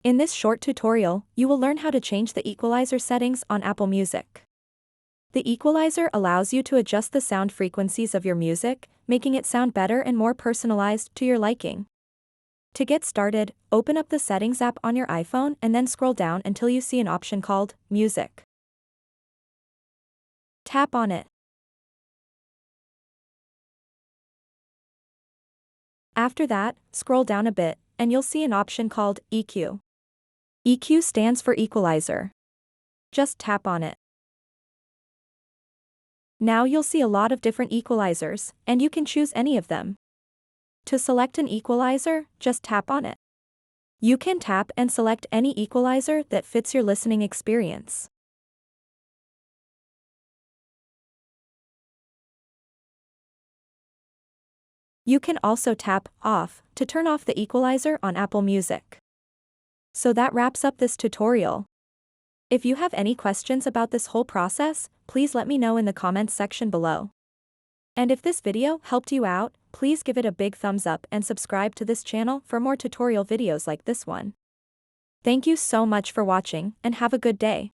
In this short tutorial, you will learn how to change the equalizer settings on Apple Music. The equalizer allows you to adjust the sound frequencies of your music, making it sound better and more personalized to your liking. To get started, open up the Settings app on your iPhone and then scroll down until you see an option called Music. Tap on it. After that, scroll down a bit, and you'll see an option called EQ. EQ stands for Equalizer. Just tap on it. Now you'll see a lot of different equalizers, and you can choose any of them. To select an equalizer, just tap on it. You can tap and select any equalizer that fits your listening experience. You can also tap Off to turn off the equalizer on Apple Music. So that wraps up this tutorial. If you have any questions about this whole process, please let me know in the comments section below. And if this video helped you out, please give it a big thumbs up and subscribe to this channel for more tutorial videos like this one. Thank you so much for watching and have a good day.